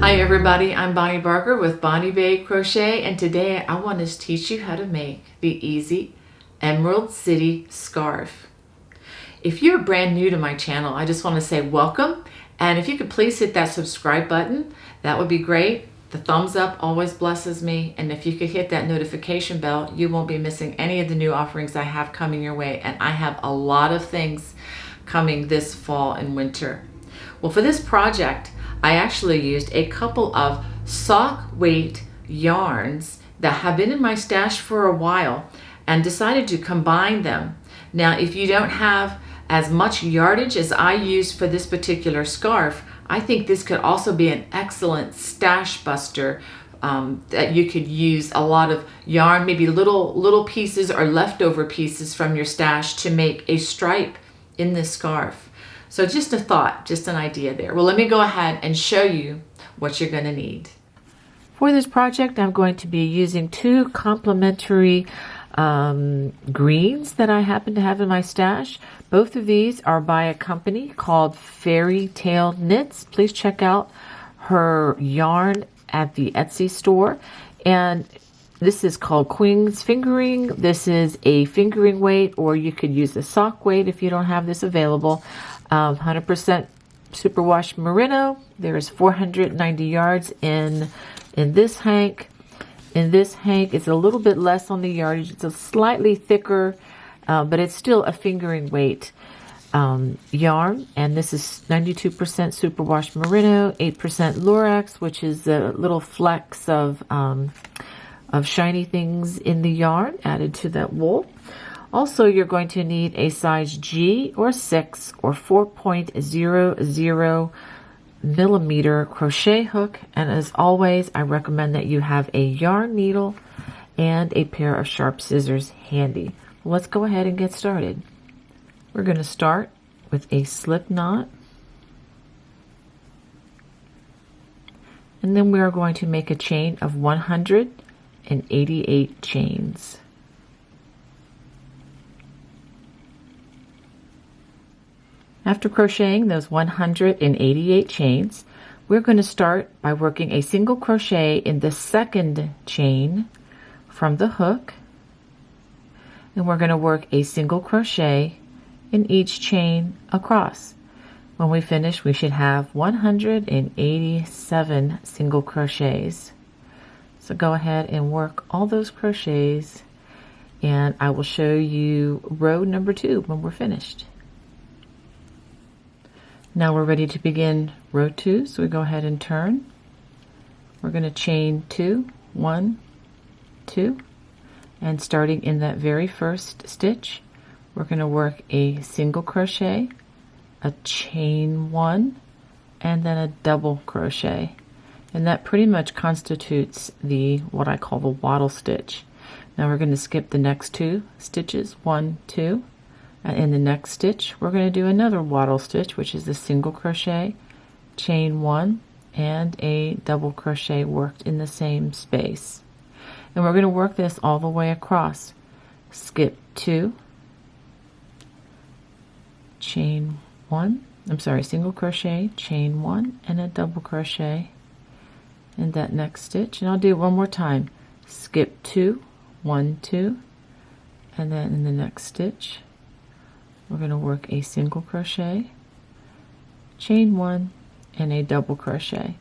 Hi everybody, I'm Bonnie Barker with Bonnie Bay Crochet, and today I want to teach you how to make the easy Emerald City scarf. If you're brand new to my channel, I just want to say welcome, and if you could please hit that subscribe button, that would be great. The thumbs up always blesses me, and if you could hit that notification bell, you won't be missing any of the new offerings I have coming your way, and I have a lot of things coming this fall and winter. Well, for this project, I actually used a couple of sock weight yarns that have been in my stash for a while and decided to combine them. Now, if you don't have as much yardage as I used for this particular scarf, I think this could also be an excellent stash buster that you could use a lot of yarn, maybe little pieces or leftover pieces from your stash to make a stripe in this scarf. So just a thought, just an idea there. Well, let me go ahead and show you what you're going to need. For this project, I'm going to be using two complementary greens that I happen to have in my stash. Both of these are by a company called Fairy Tale Knits. Please check out her yarn at the Etsy store. And this is called Queen's Fingering. This is a fingering weight, or you could use a sock weight if you don't have this available. 100% superwash merino. There is 490 yards in this hank. In this hank, it's a little bit less on the yardage. It's a slightly thicker, but it's still a fingering weight yarn. And this is 92% superwash merino, 8% lurex, which is the little flecks of shiny things in the yarn added to that wool. Also, you're going to need a size G or 6 or 4.00 millimeter crochet hook. And as always, I recommend that you have a yarn needle and a pair of sharp scissors handy. Let's go ahead and get started. We're going to start with a slip knot. And then we are going to make a chain of 188 chains. After crocheting those 188 chains, we're going to start by working a single crochet in the second chain from the hook, and we're going to work a single crochet in each chain across. When we finish, we should have 187 single crochets. So go ahead and work all those crochets, and I will show you row number 2 when we're finished. Now we're ready to begin row 2, so we go ahead and turn. We're going to chain 2, 1, 2, and starting in that very first stitch, we're going to work a single crochet, a chain 1, and then a double crochet. And that pretty much constitutes what I call the wattle stitch. Now we're going to skip the next 2 stitches, 1, 2. In the next stitch, we're going to do another wattle stitch, which is the single crochet, chain 1, and a double crochet worked in the same space. And we're going to work this all the way across. Skip 2, chain 1, single crochet, chain 1, and a double crochet in that next stitch. And I'll do it one more time. Skip 2, 1, 2, and then in the next stitch, we're going to work a single crochet, chain 1, and a double crochet.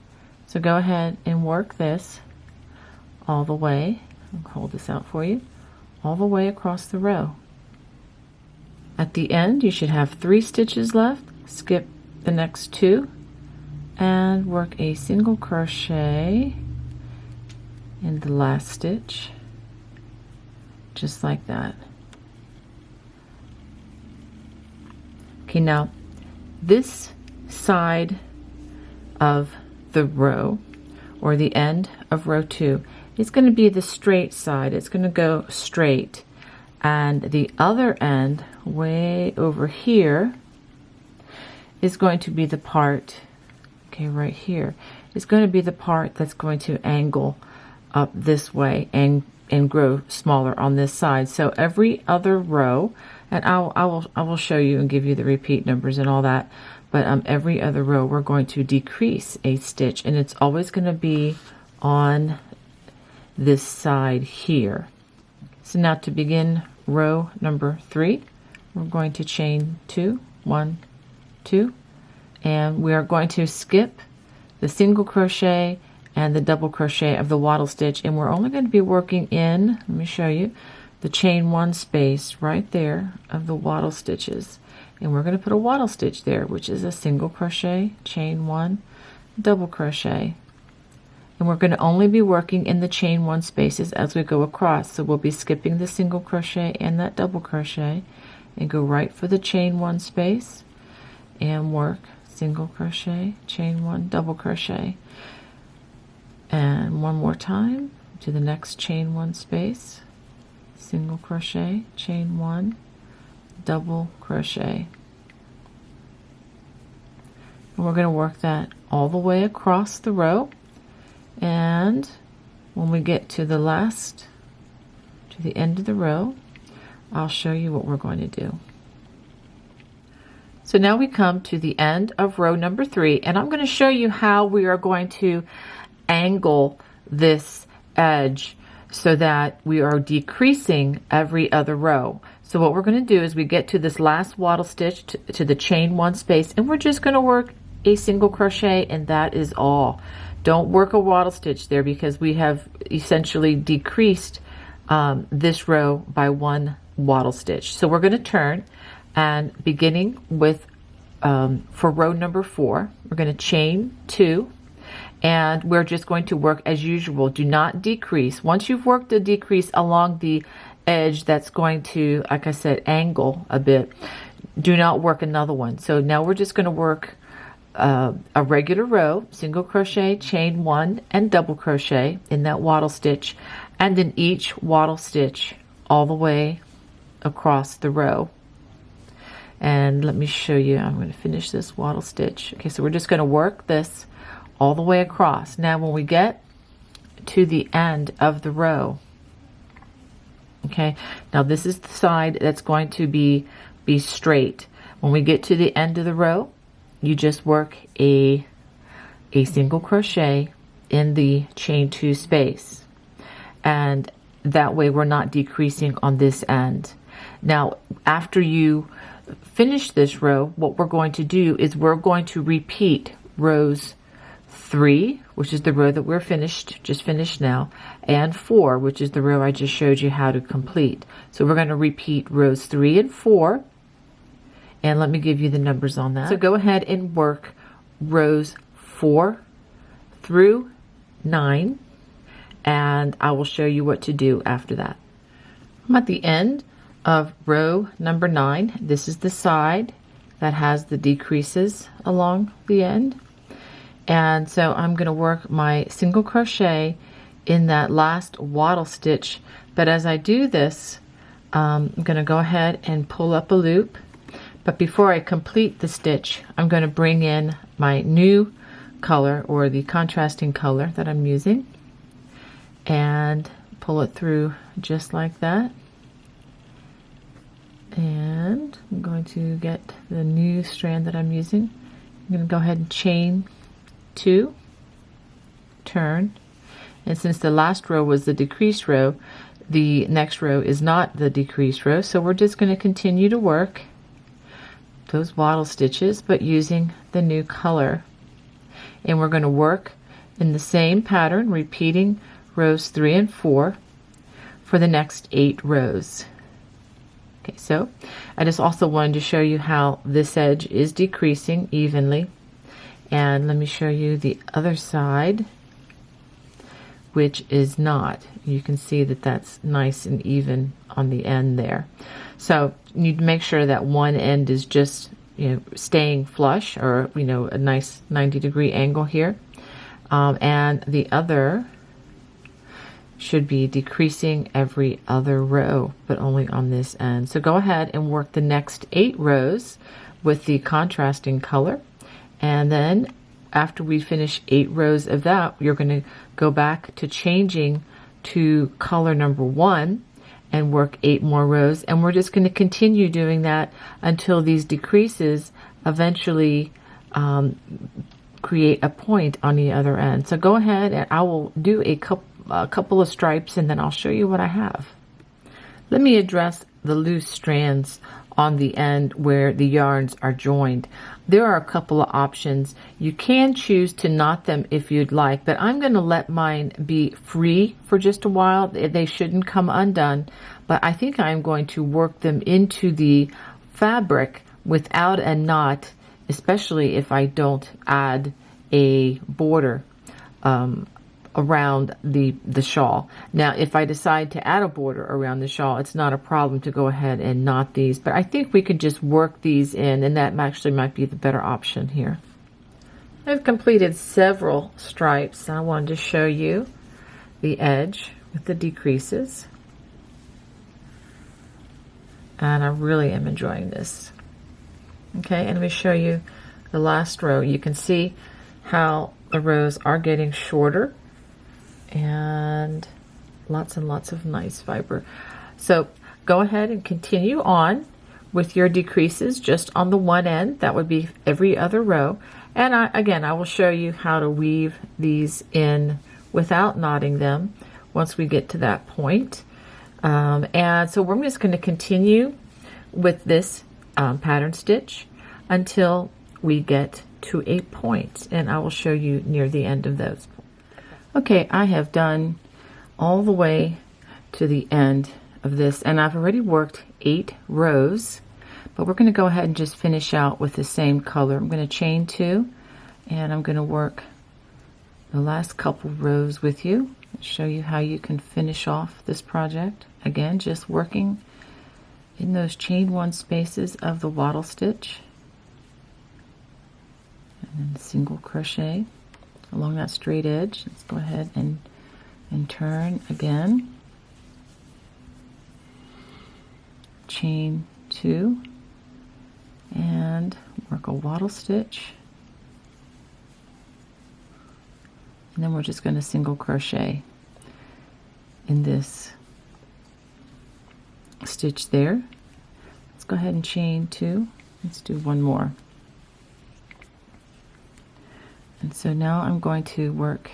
So go ahead and work this all the way. I'll hold this out for you, all the way across the row. At the end, you should have 3 stitches left. Skip the next 2 and work a single crochet in the last stitch, just like that. Okay, now this side of the row, or the end of row 2, is going to be the straight side. It's going to go straight, and the other end way over here is going to be the part, okay, right here is going to be the part that's going to angle up this way and grow smaller on this side. So every other row, and I will show you and give you the repeat numbers and all that, but every other row we're going to decrease a stitch, and it's always going to be on this side here. So now to begin row number 3, we're going to chain 2, 1, 2, and we are going to skip the single crochet and the double crochet of the wattle stitch, and we're only going to be working in, let me show you, the chain 1 space right there of the wattle stitches, and we're going to put a wattle stitch there, which is a single crochet, chain 1, double crochet, and we're going to only be working in the chain 1 spaces as we go across. So we'll be skipping the single crochet and that double crochet and go right for the chain 1 space and work single crochet, chain 1, double crochet, and one more time to the next chain 1 space, single crochet, chain 1, double crochet. And we're going to work that all the way across the row, and when we get to the end of the row, I'll show you what we're going to do. So now we come to the end of row number 3, and I'm going to show you how we are going to angle this edge so that we are decreasing every other row. So what we're going to do is we get to this last wattle stitch to the chain 1 space, and we're just going to work a single crochet, and that is all. Don't work a wattle stitch there because we have essentially decreased this row by 1 wattle stitch. So we're going to turn, and beginning with for row number 4, we're going to chain 2, and we're just going to work as usual. Do not decrease. Once you've worked the decrease along the edge that's going to, like I said, angle a bit, do not work another one. So now we're just going to work a regular row, single crochet, chain 1, and double crochet in that wattle stitch, and then each wattle stitch all the way across the row. And let me show you, I'm going to finish this wattle stitch. Okay, so we're just going to work this all the way across. Now when we get to the end of the row, okay, now this is the side that's going to be straight. When we get to the end of the row, you just work a single crochet in the chain 2 space, and that way we're not decreasing on this end. Now after you finish this row, what we're going to do is we're going to repeat rows 3, which is the row that we're just finished now, and 4, which is the row I just showed you how to complete. So we're going to repeat rows 3 and 4, and let me give you the numbers on that. So go ahead and work rows 4 through 9, and I will show you what to do after that. I'm at the end of row number 9. This is the side that has the decreases along the end, and so I'm going to work my single crochet in that last wattle stitch. But as I do this, I'm going to go ahead and pull up a loop. But before I complete the stitch, I'm going to bring in my new color, or the contrasting color that I'm using, and pull it through just like that. And I'm going to get the new strand that I'm using. I'm going to go ahead and chain 2, turn, and since the last row was the decreased row, the next row is not the decreased row, so we're just going to continue to work those wattle stitches but using the new color, and we're going to work in the same pattern, repeating rows 3 and 4 for the next 8 rows. Okay, so I just also wanted to show you how this edge is decreasing evenly, and let me show you the other side, which is not. You can see that that's nice and even on the end there. So you need to make sure that one end is just, staying flush, or a nice 90-degree angle here, and the other should be decreasing every other row, but only on this end. So go ahead and work the next 8 rows with the contrasting color, and then after we finish 8 rows of that, you're going to go back to changing to color number 1 and work 8 more rows, and we're just going to continue doing that until these decreases eventually create a point on the other end. So go ahead and I will do a couple of stripes and then I'll show you what I have. Let me address the loose strands on the end where the yarns are joined. There are a couple of options. You can choose to knot them if you'd like, but I'm going to let mine be free for just a while. They shouldn't come undone, but I think I'm going to work them into the fabric without a knot, especially if I don't add a border around the shawl. Now, if I decide to add a border around the shawl, it's not a problem to go ahead and knot these, but I think we could just work these in, and that actually might be the better option here. I've completed several stripes, and I wanted to show you the edge with the decreases, and I really am enjoying this. Okay, and let me show you the last row. You can see how the rows are getting shorter, and lots of nice fiber. So go ahead and continue on with your decreases just on the one end. That would be every other row. And again, I will show you how to weave these in without knotting them once we get to that point. And so we're just going to continue with this pattern stitch until we get to a point, and I will show you near the end of those. Okay, I have done all the way to the end of this, and I've already worked 8 rows, but we're going to go ahead and just finish out with the same color. I'm going to chain 2, and I'm going to work the last couple rows with you and show you how you can finish off this project. Again, just working in those chain 1 spaces of the wattle stitch, and then single crochet along that straight edge. Let's go ahead and turn again, chain 2, and work a wattle stitch, and then we're just going to single crochet in this stitch there. Let's go ahead and chain 2. Let's do one more. And so now I'm going to work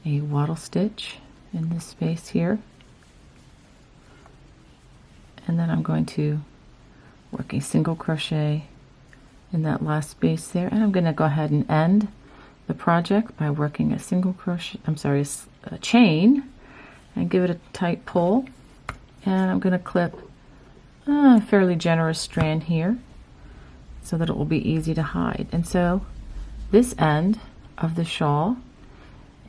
a wattle stitch in this space here, and then I'm going to work a single crochet in that last space there, and I'm going to go ahead and end the project by working a single crochet, a chain, and give it a tight pull, and I'm going to clip a fairly generous strand here so that it will be easy to hide. And so this end of the shawl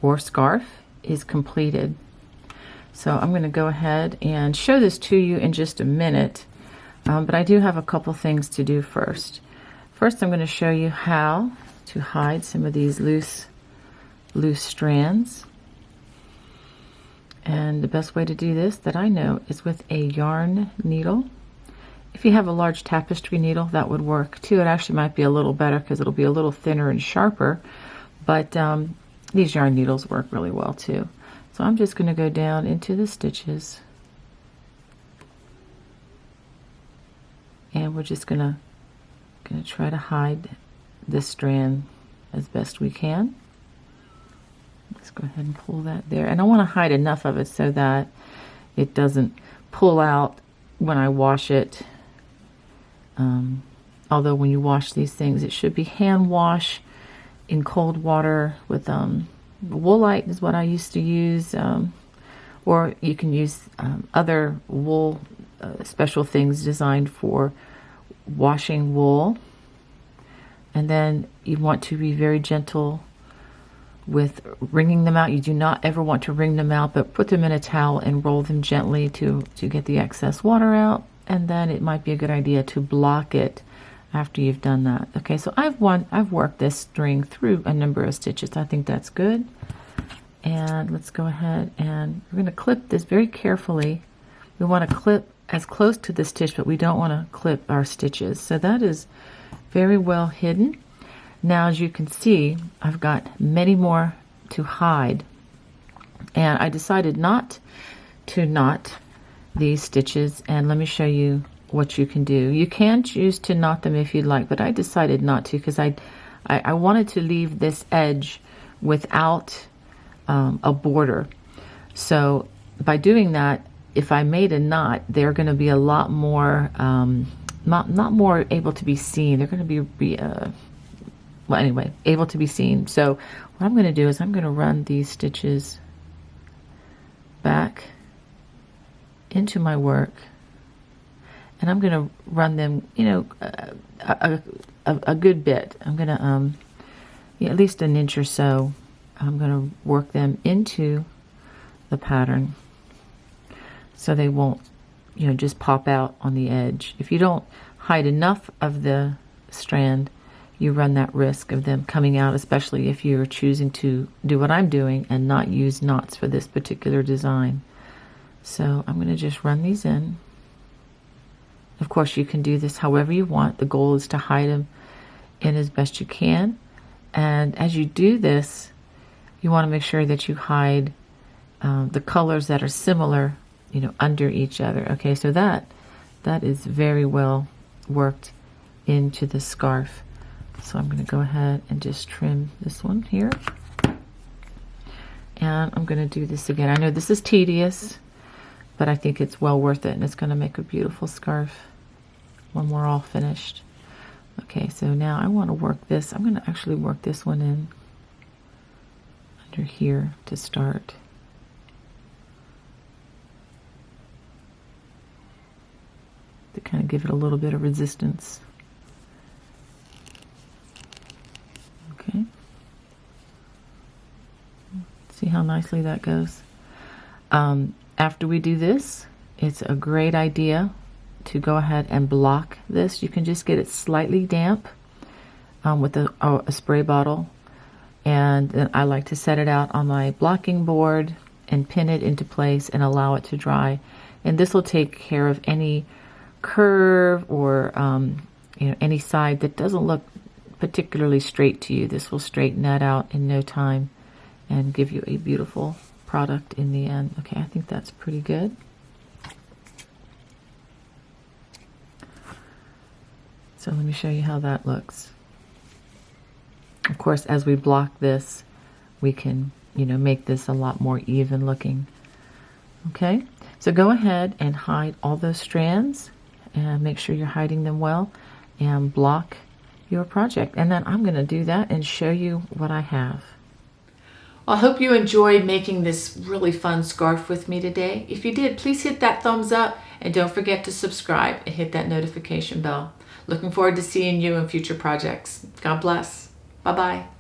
or scarf is completed. So I'm going to go ahead and show this to you in just a minute, but I do have a couple things to do first. First, I'm going to show you how to hide some of these loose strands. And the best way to do this that I know is with a yarn needle. If you have a large tapestry needle, that would work too. It actually might be a little better because it'll be a little thinner and sharper, but these yarn needles work really well too. So I'm just going to go down into the stitches, and we're just gonna try to hide this strand as best we can. Let's go ahead and pull that there, and I want to hide enough of it so that it doesn't pull out when I wash it. Although when you wash these things, it should be hand wash in cold water with Woolite is what I used to use, or you can use other wool special things designed for washing wool. And then you want to be very gentle with wringing them out. You do not ever want to wring them out, but put them in a towel and roll them gently to get the excess water out. And then it might be a good idea to block it after you've done that. Okay, so I've worked this string through a number of stitches. I think that's good. And let's go ahead and we're going to clip this very carefully. We want to clip as close to the stitch, but we don't want to clip our stitches. So that is very well hidden. Now, as you can see, I've got many more to hide, and I decided not to knot these stitches, and let me show you what you can do. You can choose to knot them if you'd like, but I decided not to because I wanted to leave this edge without a border. So by doing that, if I made a knot, they're going to be a lot more, not more able to be seen. They're going to be well, anyway, able to be seen. So what I'm going to do is I'm going to run these stitches back into my work, and I'm going to run them, you know, a good bit. I'm going to, yeah, at least an inch or so. I'm going to work them into the pattern so they won't, you know, just pop out on the edge. If you don't hide enough of the strand, you run that risk of them coming out, especially if you're choosing to do what I'm doing and not use knots for this particular design. So I'm going to just run these in. Of course, you can do this however you want. The goal is to hide them in as best you can. And as you do this, you want to make sure that you hide the colors that are similar, you know, under each other. Okay, so that is very well worked into the scarf. So I'm going to go ahead and just trim this one here. And I'm going to do this again. I know this is tedious, but I think it's well worth it, and it's going to make a beautiful scarf when we're all finished. Okay, so now I want to work this. I'm going to actually work this one in under here to start. To kind of give it a little bit of resistance. Okay. See how nicely that goes. After we do this, it's a great idea to go ahead and block this. You can just get it slightly damp with a spray bottle, and then I like to set it out on my blocking board and pin it into place and allow it to dry. And this will take care of any curve or you know, any side that doesn't look particularly straight to you. This will straighten that out in no time and give you a beautiful product in the end. Okay, I think that's pretty good. So let me show you how that looks. Of course, as we block this, we can, you know, make this a lot more even looking. Okay, so go ahead and hide all those strands and make sure you're hiding them well and block your project. And then I'm going to do that and show you what I have. Well, I hope you enjoyed making this really fun scarf with me today. If you did, please hit that thumbs up and don't forget to subscribe and hit that notification bell. Looking forward to seeing you in future projects. God bless. Bye-bye.